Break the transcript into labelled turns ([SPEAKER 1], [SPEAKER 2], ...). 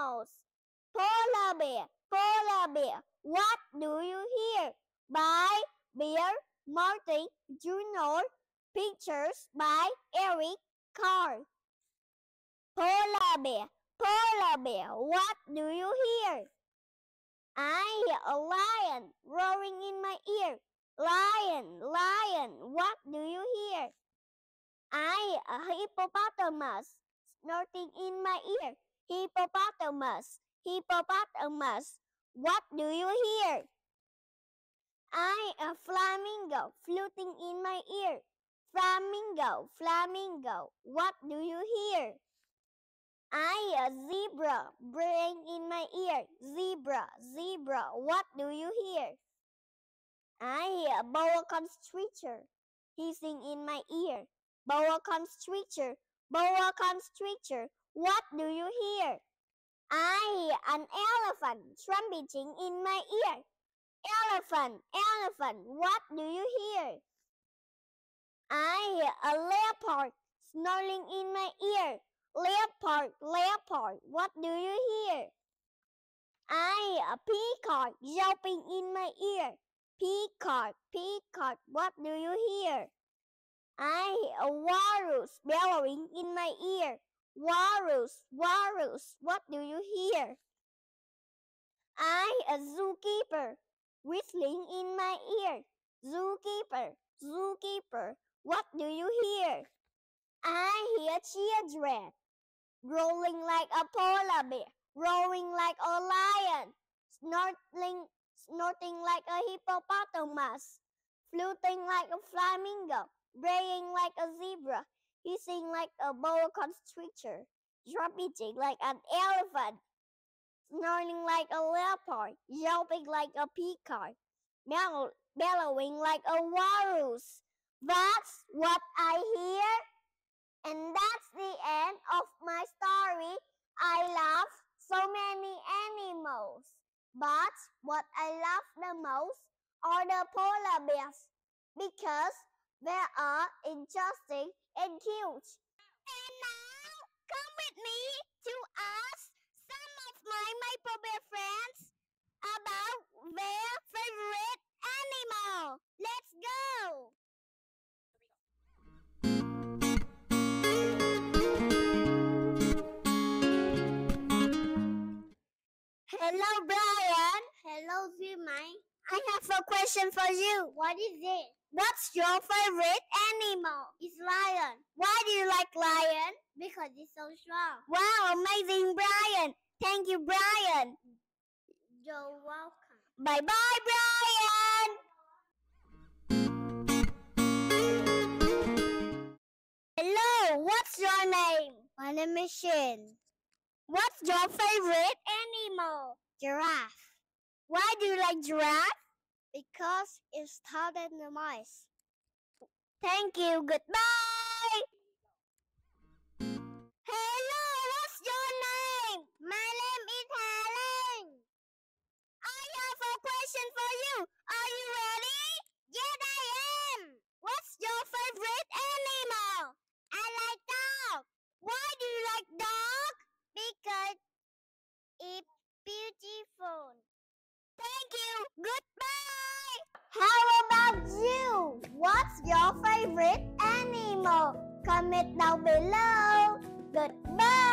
[SPEAKER 1] animals. Polar bear, what do you hear? By Bear Martin Jr. Pictures by Eric Carr. Polar bear, what do you hear? I hear a lion roaring in my ear. Lion, what do you hear? I hear a hippopotamus snorting in my ear. Hippopotamus, what do you hear? I hear a flamingo fluting in my ear. Flamingo, what do you hear? I hear a zebra braying in my ear. Zebra, what do you hear? I hear a boa constrictor hissing in my ear. Boa constrictor, what do you hear? I hear an elephant trumpeting in my ear. Elephant, what do you hear? I hear a leopard snarling in my ear. Leopard, what do you hear? I hear a peacock yelping in my ear. Peacock, what do you hear? I hear a walrus bellowing in my ear. Walrus, what do you hear? I hear a zookeeper whistling in my ear. Zookeeper, what do you hear? I hear a giraffe rolling like a polar bear, roaring like a lion, snorting like a hippopotamus, fluting like a flamingo, braying like a zebra, hissing like a boa constrictor, trumpeting like an elephant, snarling like a leopard, yelping like a peacock, bellowing like a walrus. That's what I hear. And that's the end of my story. I love so many animals, but what I love the most are the polar bears because they are interesting and cute. And now, come with me to ask some of my Maple Bear friends about their favorite animal. Let's go! Hello, Brian. Hello, Zimai. I have a question for you. What is it? What's your favorite animal? It's lion. Why do you like lion? Because it's so strong. Wow, amazing, Brian. Thank you, Brian. You're welcome. Bye-bye, Brian. Hello, what's your name? My name is Shin. What's your favorite animal? Giraffe. Why do you like giraffe? Because it's taller than the mice. Thank you. Goodbye. Hello, what's your name? My name is Helen. I have a question for you. Are you ready? Yes, I am. What's your favorite animal? I like dog. Why do you like dog? Because it's beautiful. Thank you. Goodbye. How about you? What's your favorite animal? Comment down below. Goodbye.